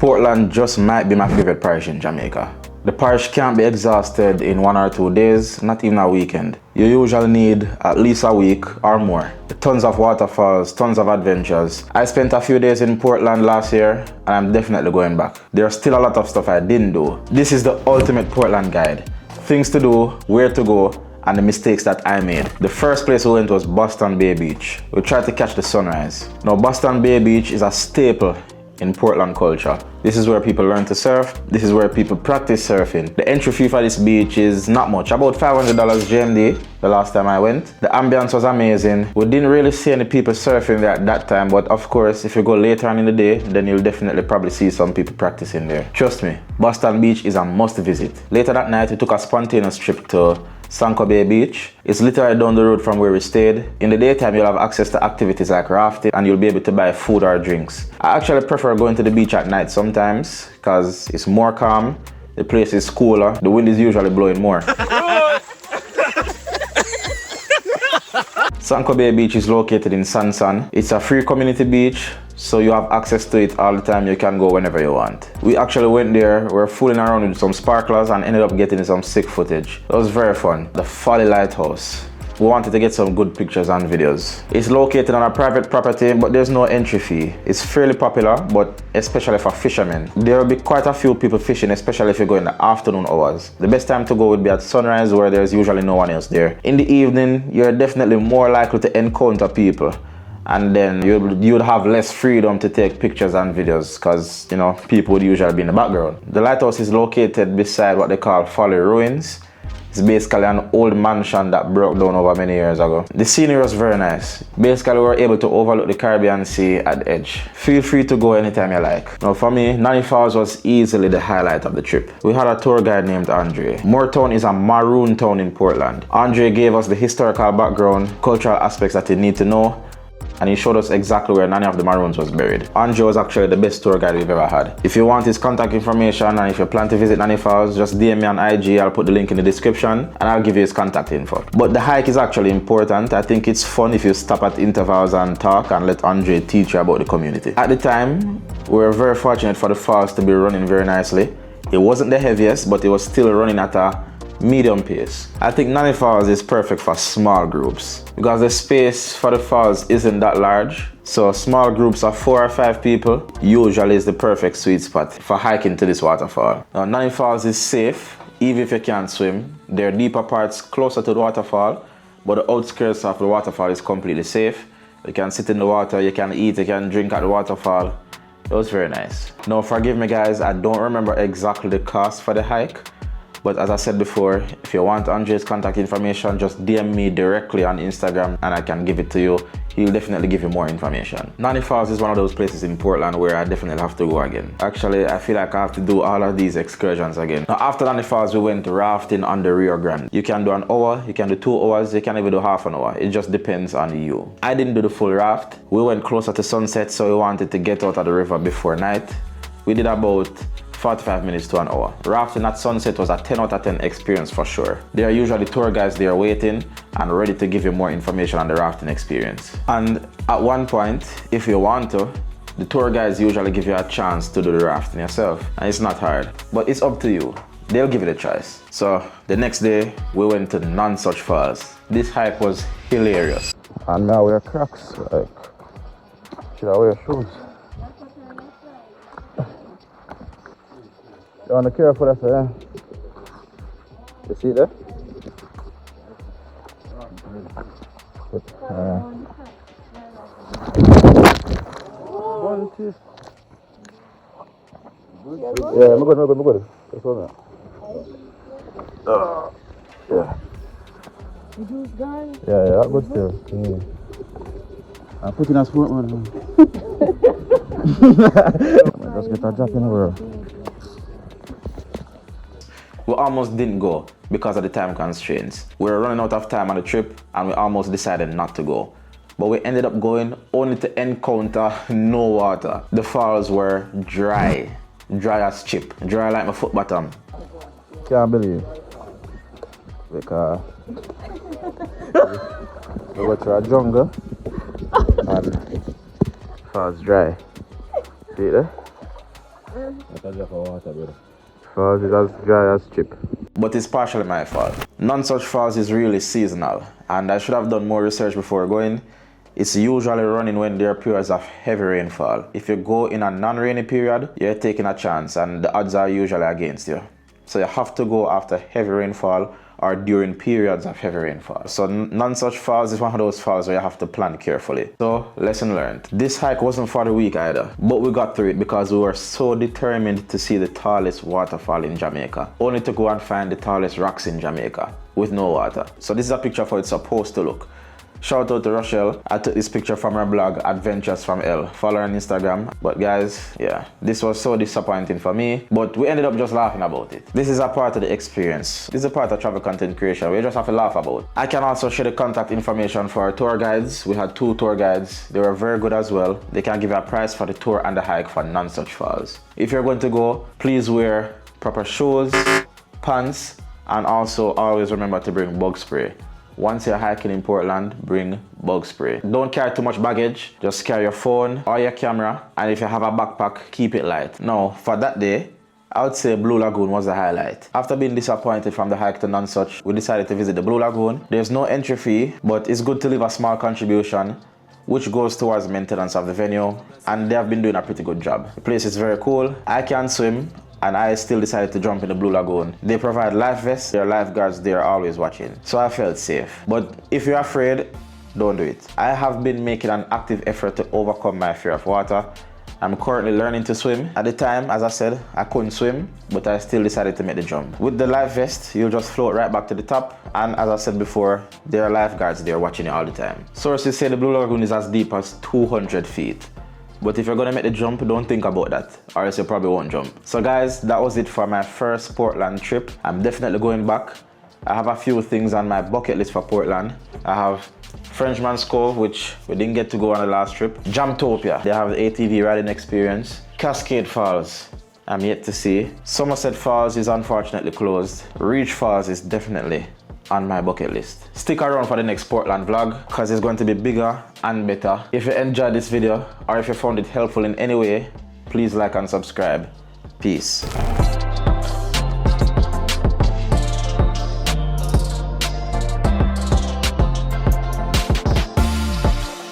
Portland just might be my favorite parish in Jamaica. The parish can't be exhausted in 1 or 2 days, not even a weekend. You usually need at least a week or more. Tons of waterfalls, tons of adventures. I spent a few days in Portland last year and I'm definitely going back. There's still a lot of stuff I didn't do. This is the ultimate Portland guide. Things to do, where to go, and the mistakes that I made. The first place we went was Boston Bay Beach. We tried to catch the sunrise. Now Boston Bay Beach is a staple in Portland culture. This is where people learn to surf. This is where people practice surfing. The entry fee for this beach is not much, about $500 GMD the last time I went. The ambience was amazing. We didn't really see any people surfing there at that time, but of course, if you go later on in the day, then you'll definitely probably see some people practicing there. Trust me, Boston Beach is a must visit. Later that night, we took a spontaneous trip to Sanco Bay Beach. It's literally down the road from where we stayed. In the daytime, you'll have access to activities like rafting and you'll be able to buy food or drinks. I actually prefer going to the beach at night sometimes because it's more calm, the place is cooler, the wind is usually blowing more. Sanco Bay Beach is located in Sanson. It's a free community beach, so you have access to it all the time. You can go whenever you want. We actually went there, we were fooling around with some sparklers and ended up getting some sick footage. It was very fun. The Folley Lighthouse. We wanted to get some good pictures and videos. It's located on a private property, but there's no entry fee. It's fairly popular, but especially for fishermen. There will be quite a few people fishing, especially if you go in the afternoon hours. The best time to go would be at sunrise, where there's usually no one else there. In the evening, you're definitely more likely to encounter people. And then you'd have less freedom to take pictures and videos because, you know, people would usually be in the background. The lighthouse is located beside what they call Folley ruins. It's basically an old mansion that broke down over many years ago. The scenery was very nice. Basically, we were able to overlook the Caribbean Sea at the edge. Feel free to go anytime you like. Now for me, Nanny was easily the highlight of the trip. We had a tour guide named Andre. Moortown is a maroon town in Portland. Andre gave us the historical background, cultural aspects that you need to know, and he showed us exactly where Nanny of the Maroons was buried. Andre was actually the best tour guide we've ever had. If you want his contact information and if you plan to visit Nanny Falls, just DM me on IG, I'll put the link in the description and I'll give you his contact info. But the hike is actually important. I think it's fun if you stop at intervals and talk and let Andre teach you about the community. At the time, we were very fortunate for the falls to be running very nicely. It wasn't the heaviest, but it was still running at a medium pace. I think Nanny Falls is perfect for small groups because the space for the falls isn't that large. So small groups of 4 or 5 people usually is the perfect sweet spot for hiking to this waterfall. Now, Nanny Falls is safe even if you can't swim. There are deeper parts closer to the waterfall, but the outskirts of the waterfall is completely safe. You can sit in the water, you can eat, you can drink at the waterfall. It was very nice. Now forgive me guys, I don't remember exactly the cost for the hike. But as I said before, if you want Andre's contact information, just DM me directly on Instagram and I can give it to you. He'll definitely give you more information. Nanny Falls is one of those places in Portland where I definitely have to go again. Actually, I feel like I have to do all of these excursions again. Now after Nanny Falls, we went rafting on the Rio Grande. You can do an hour, you can do 2 hours, you can even do half an hour. It just depends on you. I didn't do the full raft. We went closer to sunset, so we wanted to get out of the river before night. We did about 45 minutes to an hour. Rafting at sunset was a 10 out of 10 experience for sure. There are usually tour guides there waiting and ready to give you more information on the rafting experience. And at one point, if you want to, the tour guides usually give you a chance to do the rafting yourself. And it's not hard, but it's up to you. They'll give it a choice. So the next day, we went to untouched falls. This hike was hilarious. And now wear Crocs, like, should I wear shoes? You want to care for that, yeah? You see that? One, two. Yeah, I'm good. That's all that. Yeah. Yeah, I'm good still. Yeah. I'm putting a sport man. Let's get a drop in the world. We almost didn't go because of the time constraints. We were running out of time on the trip and we almost decided not to go. But we ended up going only to encounter no water. The falls were dry as chip, dry like my foot bottom. Can't believe. Because we went to a jungle and falls dry. See it there? Falls is as dry as chip. But it's partially my fault. None-Such Falls is really seasonal, and I should have done more research before going. It's usually running when there are periods of heavy rainfall. If you go in a non-rainy period, you're taking a chance and the odds are usually against you. So you have to go after heavy rainfall or during periods of heavy rainfall. So None-Such Falls is one of those falls where you have to plan carefully. So lesson learned. This hike wasn't for the weak either, but we got through it because we were so determined to see the tallest waterfall in Jamaica, only to go and find the tallest rocks in Jamaica with no water. So this is a picture of how it's supposed to look. Shout out to Rochelle. I took this picture from her blog, Adventures from L. Follow her on Instagram. But guys, yeah, this was so disappointing for me. But we ended up just laughing about it. This is a part of the experience. This is a part of travel content creation we just have to laugh about. I can also share the contact information for our tour guides. We had 2 tour guides. They were very good as well. They can give you a price for the tour and the hike for None-Such Falls. If you're going to go, please wear proper shoes, pants, and also always remember to bring bug spray. Once you're hiking in Portland, bring bug spray. Don't carry too much baggage. Just carry your phone or your camera. And if you have a backpack, keep it light. Now, for that day, I would say Blue Lagoon was the highlight. After being disappointed from the hike to None-Such, we decided to visit the Blue Lagoon. There's no entry fee, but it's good to leave a small contribution, which goes towards maintenance of the venue. And they have been doing a pretty good job. The place is very cool. I can't swim, and I still decided to jump in the Blue Lagoon. They provide life vests, there are lifeguards there always watching, so I felt safe. But if you're afraid, don't do it. I have been making an active effort to overcome my fear of water. I'm currently learning to swim. At the time, as I said, I couldn't swim, but I still decided to make the jump. With the life vest, you'll just float right back to the top, and as I said before, there are lifeguards there watching you all the time. Sources say the Blue Lagoon is as deep as 200 feet. But if you're gonna make the jump, don't think about that, or else you probably won't jump. So guys, that was it for my first Portland trip. I'm definitely going back. I have a few things on my bucket list for Portland. I have Frenchman's Cove, which we didn't get to go on the last trip. Jamtopia, they have the ATV riding experience. Cascade Falls, I'm yet to see. Somerset Falls is unfortunately closed. Reach Falls is definitely on my bucket list. Stick around for the next Portland vlog because it's going to be bigger and better. If you enjoyed this video or if you found it helpful in any way, please like and subscribe. Peace.